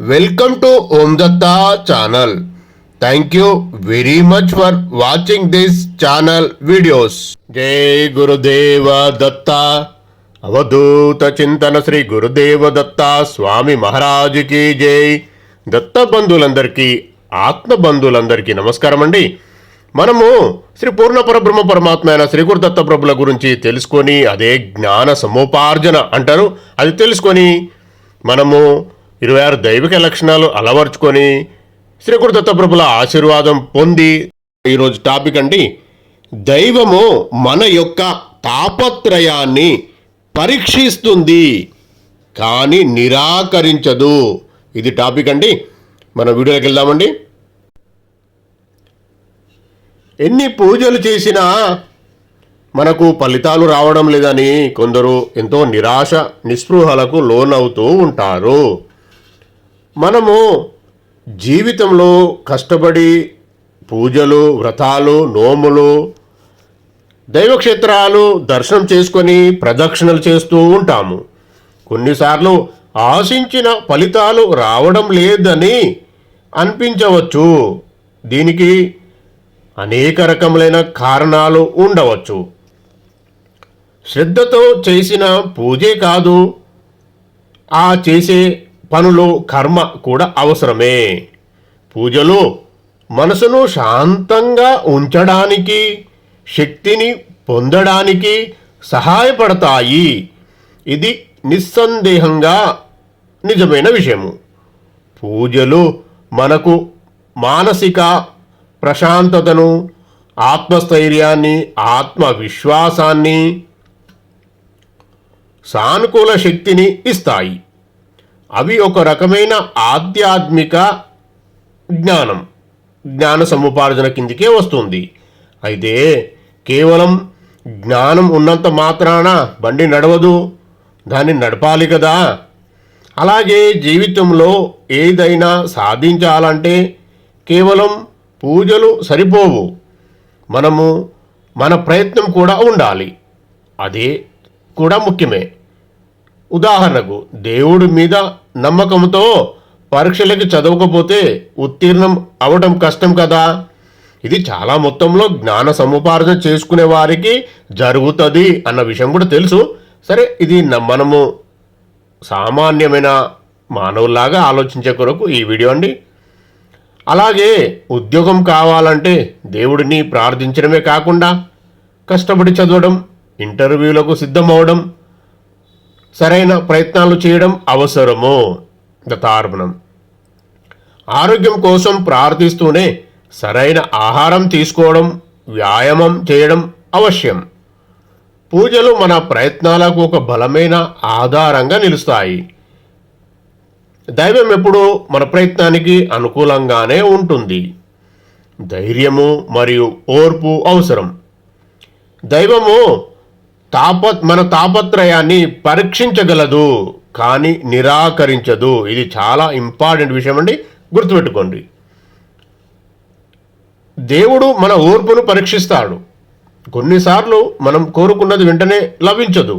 Welcome to Om Datta channel. Thank you very much for watching this channel videos. जय गुरुदेव दत्ता అవధూత చింతన శ్రీ గురుదేవ దత్త స్వామి మహారాజ్ కి జై. దత్త బంధువులందరికీ ఆత్మ బంధువులందరికీ నమస్కారం అండి. మనము శ్రీ పూర్ణ పరబ్రహ్మ పరమాత్మ అయిన శ్రీ గురు దత్త ప్రభుల గురించి తెలుసుకొని, అదే జ్ఞాన సముపార్జన అంటారు, అది తెలుసుకొని మనము 26 దైవిక లక్షణాలు అలవర్చుకొని శ్రీ గురు దత్త ప్రభుల ఆశీర్వాదం పొంది, ఈరోజు టాపిక్ అండి, దైవము మన యొక్క తాపత్రయాన్ని పరీక్షిస్తుంది కానీ నిరాకరించదు. ఇది టాపిక్ అండి. మన వీడియోకి వెళ్దామండి. ఎన్ని పూజలు చేసినా మనకు ఫలితాలు రావడం లేదని కొందరు ఎంతో నిరాశ నిస్పృహలకు లోనవుతూ ఉంటారు. మనము జీవితంలో కష్టపడి పూజలు, వ్రతాలు, నోములు, దైవక్షేత్రాలు దర్శనం చేసుకొని ప్రదక్షిణలు చేస్తూ ఉంటాము. కొన్నిసార్లు ఆశించిన ఫలితాలు రావడం లేదని అనిపించవచ్చు. దీనికి అనేక రకములైన కారణాలు ఉండవచ్చు. శ్రద్ధతో చేసిన పూజే కాదు, ఆ చేసే పనులు, కర్మ కూడా అవసరమే. పూజలు మనసును శాంతంగా ఉంచడానికి, శక్తిని పొందడానికి సహాయపడతాయి. ఇది నిస్సందేహంగా నిజమైన విషయము. పూజలు మనకు మానసిక ప్రశాంతతను, ఆత్మస్థైర్యాన్ని, ఆత్మవిశ్వాసాన్ని, సానుకూల శక్తిని ఇస్తాయి. అవి ఒక రకమైన ఆధ్యాత్మిక జ్ఞాన సముపార్జన కిందికే వస్తుంది. అయితే కేవలం జ్ఞానం ఉన్నంత మాత్రాన బండి నడవదు, దాన్ని నడపాలి కదా. అలాగే జీవితంలో ఏదైనా సాధించాలంటే కేవలం పూజలు సరిపోవు, మన ప్రయత్నం కూడా ఉండాలి. అదే కూడా ముఖ్యమే. ఉదాహరణకు, దేవుడి మీద నమ్మకంతో పరీక్షలకి చదవకపోతే ఉత్తీర్ణం అవడం కష్టం కదా. ఇది చాలా మొత్తంలో జ్ఞాన సముపార్జన చేసుకునే వారికి జరుగుతుంది అన్న విషయం కూడా తెలుసు. సరే, ఇది మనము సామాన్యమైన మానవులాగా ఆలోచించే కొరకు ఈ వీడియో అండి. అలాగే ఉద్యోగం కావాలంటే దేవుడిని ప్రార్థించడమే కాకుండా కష్టపడి చదవడం, ఇంటర్వ్యూలకు సిద్ధమవడం, సరైన ప్రయత్నాలు చేయడం అవసరము. దత్తార్పణం. ఆరోగ్యం కోసం ప్రార్థిస్తూనే సరైన ఆహారం తీసుకోవడం, వ్యాయామం చేయడం అవశ్యం. పూజలు మన ప్రయత్నాలకు ఒక బలమైన ఆధారంగా నిలుస్తాయి. దైవం ఎప్పుడూ మన ప్రయత్నానికి అనుకూలంగానే ఉంటుంది. ధైర్యము మరియు ఓర్పు అవసరం. దైవము మన తాపత్రయాన్ని పరీక్షించగలదు కానీ నిరాకరించదు. ఇది చాలా ఇంపార్టెంట్ విషయం అండి, గుర్తుపెట్టుకోండి. దేవుడు మన ఓర్పును పరీక్షిస్తాడు. కొన్నిసార్లు మనం కోరుకున్నది వెంటనే లభించదు.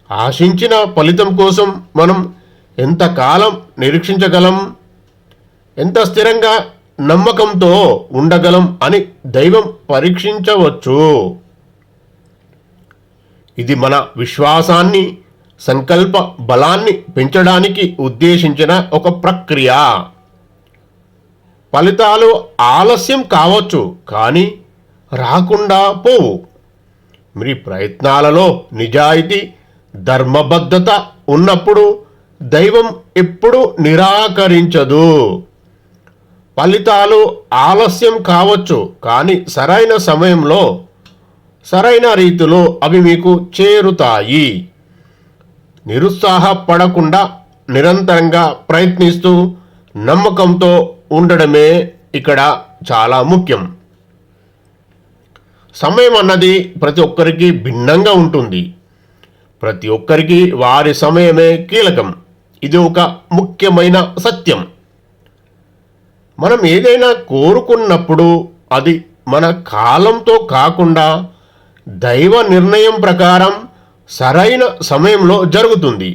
ఆశించిన ఫలితం కోసం మనం ఎంతకాలం నిరీక్షించగలం, ఎంత స్థిరంగా నమ్మకంతో ఉండగలం అని దైవం పరీక్షించవచ్చు. ఇది మన విశ్వాసాన్ని, సంకల్ప బలాన్ని పెంచడానికి ఉద్దేశించిన ఒక ప్రక్రియ. ఫలితాలు ఆలస్యం కావచ్చు కానీ రాకుండా పోవు. మీ ప్రయత్నాలలో నిజాయితీ, ధర్మబద్ధత ఉన్నప్పుడు దైవం ఎప్పుడూ నిరాకరించదు. ఫలితాలు ఆలస్యం కావచ్చు కానీ సరైన సమయంలో, సరైన రీతిలో అవి మీకు చేరుతాయి. నిరుత్సాహపడకుండా నిరంతరంగా ప్రయత్నిస్తూ నమ్మకంతో ఉండడమే ఇక్కడ చాలా ముఖ్యం. సమయం అన్నది ప్రతి ఒక్కరికి భిన్నంగా ఉంటుంది. ప్రతి ఒక్కరికి వారి సమయమే కీలకం. ఇది ఒక ముఖ్యమైన సత్యం. మనం ఏదైనా కోరుకున్నప్పుడు అది మన కాలంతో కాకుండా దైవ నిర్ణయం ప్రకారం సరైన సమయంలో జరుగుతుంది.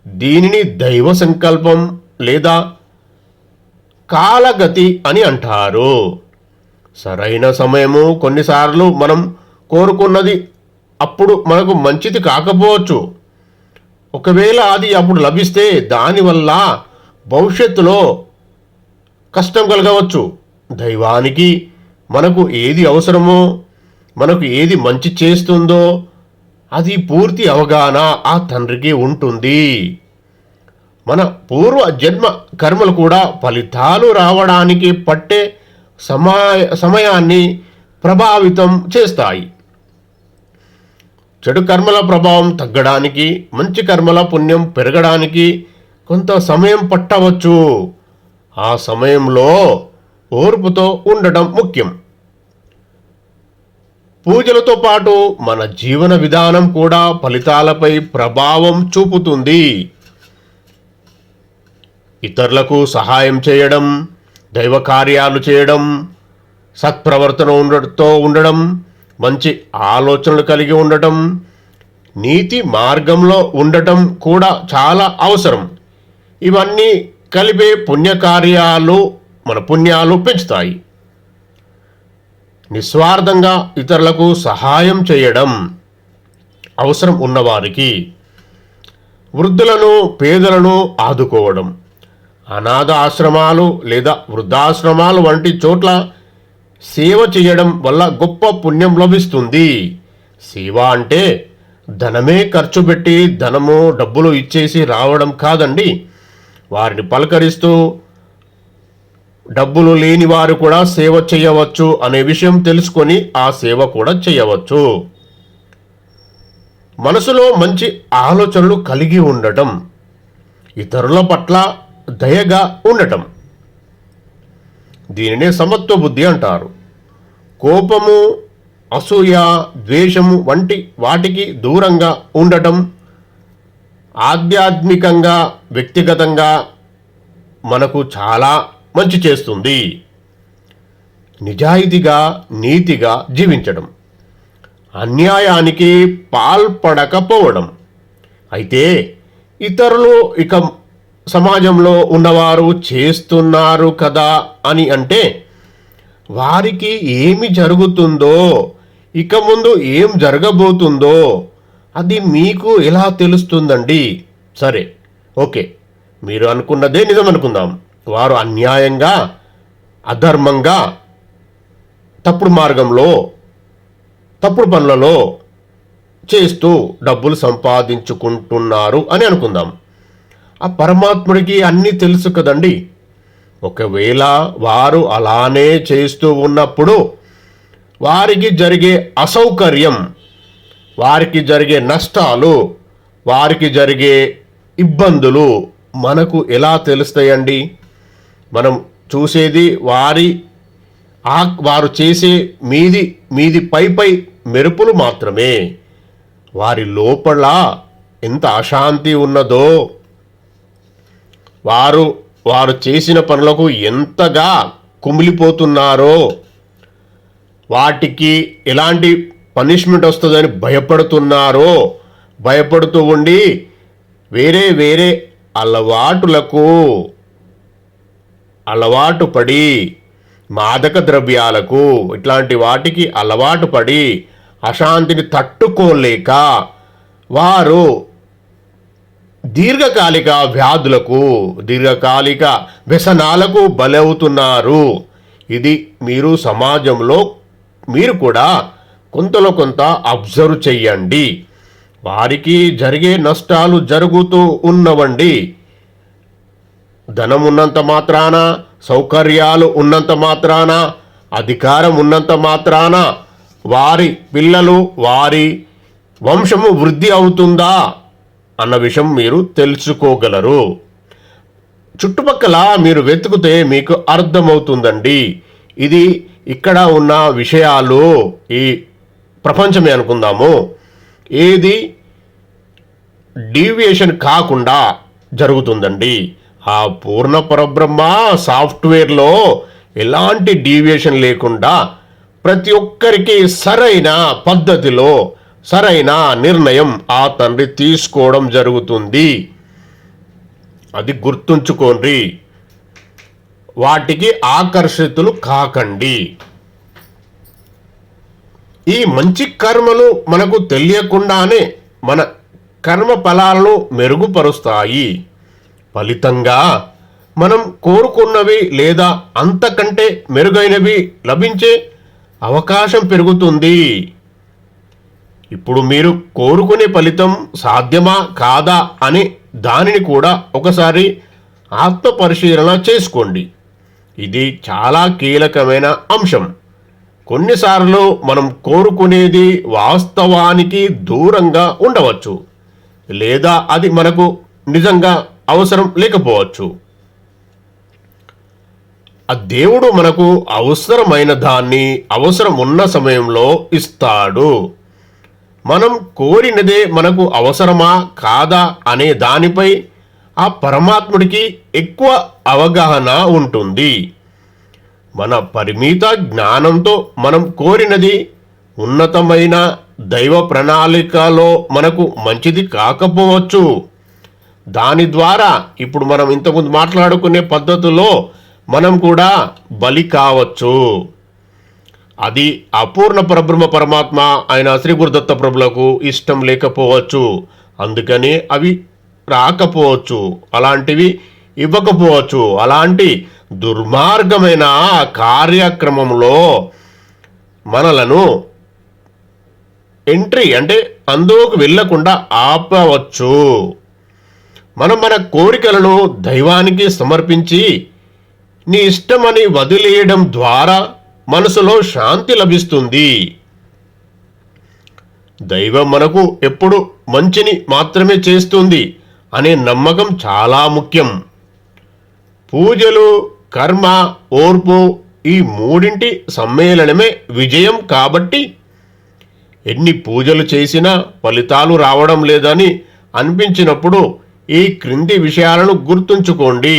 దీనిని దైవ సంకల్పం లేదా కాలగతి అని అంటారు. సరైన సమయము కొన్నిసార్లు మనం కోరుకున్నది అప్పుడు మనకు మంచిది కాకపోవచ్చు. ఒకవేళ అది అప్పుడు లభిస్తే దానివల్ల భవిష్యత్తులో కష్టం కలగవచ్చు. దైవానికి మనకు ఏది అవసరమో, మనకు ఏది మంచి చేస్తుందో అది పూర్తి అవగాహన ఆ తండ్రికి ఉంటుంది. మన పూర్వ జన్మ కర్మలు కూడా ఫలితాలు రావడానికి పట్టే సమయాన్ని ప్రభావితం చేస్తాయి. చెడు కర్మల ప్రభావం తగ్గడానికి, మంచి కర్మల పుణ్యం పెరగడానికి కొంత సమయం పట్టవచ్చు. ఆ సమయంలో ఓర్పుతో ఉండడం ముఖ్యం. పూజలతో పాటు మన జీవన విధానం కూడా ఫలితాలపై ప్రభావం చూపుతుంది. ఇతరులకు సహాయం చేయడం, దైవ కార్యాలు చేయడం, సత్ప్రవర్తన ఉండడం, మంచి ఆలోచనలు కలిగి ఉండటం, నీతి మార్గంలో ఉండటం కూడా చాలా అవసరం. ఇవన్నీ కలిపే పుణ్యకార్యాలు మన పుణ్యాలు పెంచుతాయి. నిస్వార్థంగా ఇతరులకు సహాయం చేయడం, అవసరం ఉన్నవారికి, వృద్ధులను పేదలను ఆదుకోవడం, అనాథ ఆశ్రమాలు లేదా వృద్ధాశ్రమాలు వంటి చోట్ల సేవ చేయడం వల్ల గొప్ప పుణ్యం లభిస్తుంది. సేవ అంటే ధనమే ఖర్చు పెట్టి డబ్బులు ఇచ్చేసి రావడం కాదండి. వారిని పలకరిస్తూ డబ్బులు లేని వారు కూడా సేవ చేయవచ్చు అనే విషయం తెలుసుకొని ఆ సేవ కూడా చేయవచ్చు. మనసులో మంచి ఆలోచనలు కలిగి ఉండటం, ఇతరుల పట్ల దయగా ఉండటం, దీనినే సమత్వ బుద్ధి అంటారు. కోపము, అసూయ, ద్వేషము వంటి వాటికి దూరంగా ఉండటం ఆధ్యాత్మికంగా, వ్యక్తిగతంగా మనకు చాలా మంచి చేస్తుంది. నిజాయితీగా, నీతిగా జీవించడం, అన్యాయానికి పాల్పడకపోవడం. అయితే ఇతరులు ఇక సమాజంలో ఉన్నవారు చేస్తున్నారు కదా అని అంటే వారికి ఏమి జరుగుతుందో, ఇక ముందు ఏం జరగబోతుందో అది మీకు ఎలా తెలుస్తుందండి? సరే, ఓకే, మీరు అనుకున్నదే నిజం అనుకుందాం. వారు అన్యాయంగా, అధర్మంగా, తప్పుడు మార్గంలో, తప్పుడు పనులలో చేస్తూ డబ్బులు సంపాదించుకుంటున్నారు అని అనుకుందాం. ఆ పరమాత్ముడికి అన్నీ తెలుసు కదండి. ఒకవేళ వారు అలానే చేస్తూ ఉన్నప్పుడు వారికి జరిగే అసౌకర్యం, వారికి జరిగే నష్టాలు, వారికి జరిగే ఇబ్బందులు మనకు ఎలా తెలుస్తాయండి? మనం చూసేది వారు చేసే మీది పై మెరుపులు మాత్రమే. వారి లోపల ఎంత అశాంతి ఉన్నదో, వారు చేసిన పనులకు ఎంతగా కుమిలిపోతున్నారో, వాటికి ఎలాంటి పనిష్మెంట్ వస్తుందని భయపడుతూ ఉండి వేరే అలవాటు పడి మాదక ద్రవ్యాలకు ఇట్లాంటి వాటికి అలవాటు పడి అశాంతిని తట్టుకోలేక వారు దీర్ఘకాలిక వ్యాధులకు, దీర్ఘకాలిక వ్యసనాలకు బలవుతున్నారు. ఇది మీరు సమాజంలో మీరు కూడా కొంతలో కొంత అబ్జర్వ్ చెయ్యండి. వారికి జరిగే నష్టాలు జరుగుతూ ఉన్నవండి. ధనం ఉన్నంత మాత్రాన, సౌకర్యాలు ఉన్నంత మాత్రాన, అధికారం ఉన్నంత మాత్రాన వారి పిల్లలు, వారి వంశము వృద్ధి అవుతుందా అన్న విషయం మీరు తెలుసుకోగలరు. చుట్టుపక్కల మీరు వెతుకుతే మీకు అర్థమవుతుందండి. ఇది ఇక్కడ ఉన్న విషయాలు, ఈ ప్రపంచమే అనుకుందాము, ఏది డీవియేషన్ కాకుండా జరుగుతుందండి. ఆ పూర్ణ పరబ్రహ్మ సాఫ్ట్వేర్లో ఎలాంటి డీవియేషన్ లేకుండా ప్రతి ఒక్కరికి సరైన పద్ధతిలో సరైన నిర్ణయం ఆ తండ్రి తీసుకోవడం జరుగుతుంది. అది గుర్తుంచుకోండి. వాటికి ఆకర్షితులు కాకండి. ఈ మంచి కర్మలు మనకు తెలియకుండానే మన కర్మ ఫలాలను మెరుగుపరుస్తాయి. ఫలితంగా మనం కోరుకున్నవి లేదా అంతకంటే మెరుగైనవి లభించే అవకాశం పెరుగుతుంది. ఇప్పుడు మీరు కోరుకునే ఫలితం సాధ్యమా కాదా అనే దానిని కూడా ఒకసారి ఆత్మ పరిశీలన చేసుకోండి. ఇది చాలా కీలకమైన అంశం. కొన్నిసార్లు మనం కోరుకునేది వాస్తవానికి దూరంగా ఉండవచ్చు, లేదా అది మనకు నిజంగా అవసరం లేకపోవచ్చు. ఆ దేవుడు మనకు అవసరమైన దాన్ని అవసరం ఉన్న సమయంలో ఇస్తాడు. మనం కోరినదే మనకు అవసరమా కాదా అనే దానిపై ఆ పరమాత్ముడికి ఎక్కువ అవగాహన ఉంటుంది. మన పరిమిత జ్ఞానంతో మనం కోరినది ఉన్నతమైన దైవ ప్రణాళికలో మనకు మంచిది కాకపోవచ్చు. దాని ద్వారా ఇప్పుడు మనం ఇంతకుముందు మాట్లాడుకునే పద్ధతిలో మనం కూడా బలి కావచ్చు. అది అపూర్ణ పరబ్రహ్మ పరమాత్మ అయిన శ్రీ గురుదత్త ప్రభులకు ఇష్టం లేకపోవచ్చు. అందుకని అవి రాకపోవచ్చు, అలాంటివి ఇవ్వకపోవచ్చు. అలాంటి దుర్మార్గమైన కార్యక్రమంలో మనలను ఎంట్రీ అంటే అందులోకి వెళ్ళకుండా ఆపవచ్చు. మనం మన కోరికలను దైవానికి సమర్పించి నీ ఇష్టమని వదిలేయడం ద్వారా మనసులో శాంతి లభిస్తుంది. దైవం మనకు ఎప్పుడు మంచిని మాత్రమే చేస్తుంది అనే నమ్మకం చాలా ముఖ్యం. పూజలు, కర్మ, ఓర్పు ఈ మూడింటి సమ్మేళనమే విజయం. కాబట్టి ఎన్ని పూజలు చేసినా ఫలితాలు రావడం లేదని అనిపించినప్పుడు ఈ క్రింది విషయాలను గుర్తుంచుకోండి.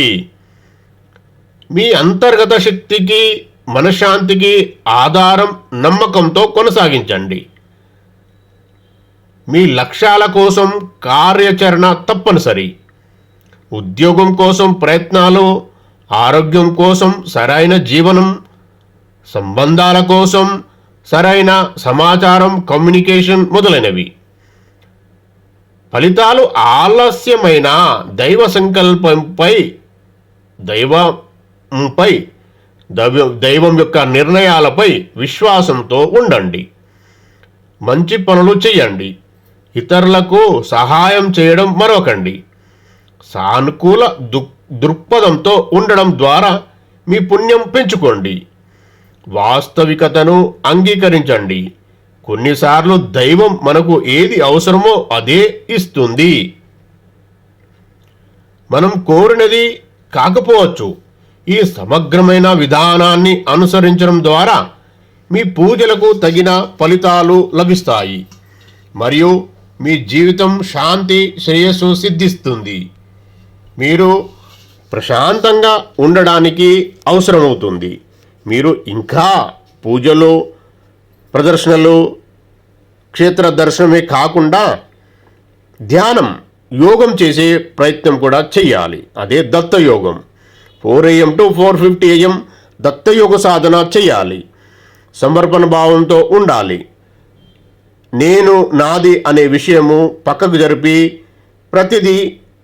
మీ అంతర్గత శక్తికి, మనశ్శాంతికి ఆధారం నమ్మకంతో కొనసాగించండి. మీ లక్ష్యాల కోసం కార్యాచరణ తప్పనిసరి. ఉద్యోగం కోసం ప్రయత్నాలు, ఆరోగ్యం కోసం సరైన జీవనం, సంబంధాల కోసం సరైన సమాచారం, కమ్యూనికేషన్ మొదలైనవి. ఫలితాలు ఆలస్యమైన దైవ సంకల్పంపై, దైవం యొక్క నిర్ణయాలపై విశ్వాసంతో ఉండండి. మంచి పనులు చేయండి. ఇతరులకు సహాయం చేయడం మరొకండి. సానుకూల దృక్పథంతో ఉండడం ద్వారా మీ పుణ్యం పెంచుకోండి. వాస్తవికతను అంగీకరించండి. కొన్నిసార్లు దైవం మనకు ఏది అవసరమో అదే ఇస్తుంది. మనం కోరినది కాకపోవచ్చు. ఈ సమగ్రమైన విధానాన్ని అనుసరించడం ద్వారా మీ పూజలకు తగిన ఫలితాలు లభిస్తాయి మరియు మీ జీవితం శాంతి, శ్రేయస్సు సిద్ధిస్తుంది. మీరు ప్రశాంతంగా ఉండడానికి అవసరమవుతుంది. మీరు ఇంకా పూజలు, ప్రదర్శనలు, క్షేత్ర దర్శనమే కాకుండా ధ్యానం, యోగం చేసే ప్రయత్నం కూడా చేయాలి. అదే దత్తయోగం. 4 AM to 4:50 AM దత్తయోగ సాధన చేయాలి. సమర్పణ భావంతో ఉండాలి. నేను, నాది అనే విషయము పక్కకు జరిపి ప్రతిదీ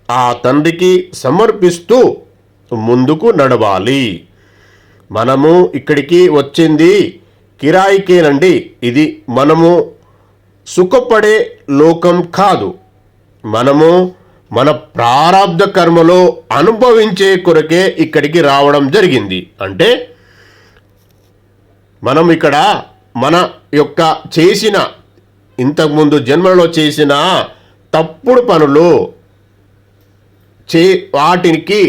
ఆ తండ్రికి సమర్పిస్తూ ముందుకు నడవాలి. మనము ఇక్కడికి వచ్చింది కిరాయికేనండి. ఇది మనము సుఖపడే లోకం కాదు. మనము మన ప్రారబ్ధ కర్మలో అనుభవించే కొరకే ఇక్కడికి రావడం జరిగింది. అంటే మనం ఇక్కడ మన యొక్క చేసిన, ఇంతకుముందు జన్మలో చేసిన తప్పుడు పనులు వాటికి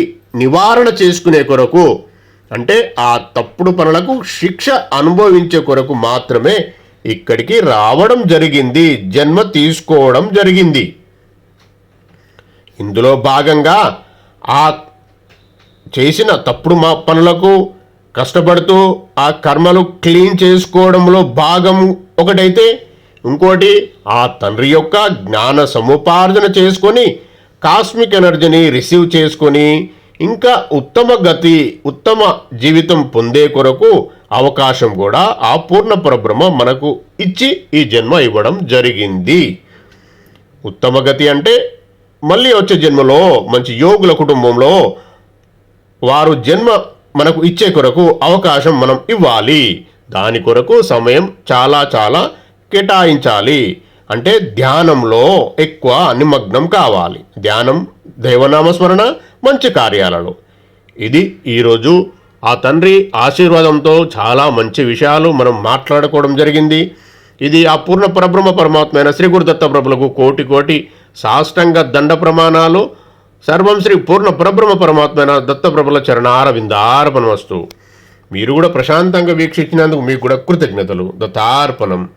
నివారణ చేసుకునే కొరకు, అంటే ఆ తప్పుడు పనులకు శిక్ష అనుభవించే కొరకు మాత్రమే ఇక్కడికి రావడం జరిగింది, జన్మ తీసుకోవడం జరిగింది. ఇందులో భాగంగా ఆ చేసిన తప్పుడు పనులకు కష్టపడుతూ ఆ కర్మలు క్లీన్ చేసుకోవడంలో భాగం ఒకటైతే, ఇంకోటి ఆ తండ్రి యొక్క జ్ఞాన సముపార్జన చేసుకొని కాస్మిక్ ఎనర్జీని రిసీవ్ చేసుకొని ఇంకా ఉత్తమ జీవితం పొందే కొరకు అవకాశం కూడా ఆ పూర్ణ పరబ్రహ్మ మనకు ఇచ్చి ఈ జన్మ ఇవ్వడం జరిగింది. ఉత్తమ గతి అంటే మళ్ళీ వచ్చే జన్మలో మంచి యోగుల కుటుంబంలో వారు జన్మ మనకు ఇచ్చే కొరకు అవకాశం మనం ఇవ్వాలి. దాని కొరకు సమయం చాలా చాలా కేటాయించాలి. అంటే ధ్యానంలో ఎక్కువ నిమగ్నం కావాలి. ధ్యానం, దైవనామస్మరణ, మంచి కార్యాలలో. ఇది ఈరోజు ఆ తండ్రి ఆశీర్వాదంతో చాలా మంచి విషయాలు మనం మాట్లాడుకోవడం జరిగింది. ఇది ఆ పూర్ణ పరబ్రహ్మ పరమాత్మ అయిన శ్రీ గురు దత్త ప్రభులకు కోటి కోటి సాష్టాంగ దండ ప్రమాణాలు. సర్వం శ్రీ పూర్ణ పరబ్రహ్మ పరమాత్మ అయిన దత్త ప్రభుల చరణారవిందార్పణమస్తు. మీరు కూడా ప్రశాంతంగా వీక్షించినందుకు మీకు కూడా కృతజ్ఞతలు. దత్తార్పణం.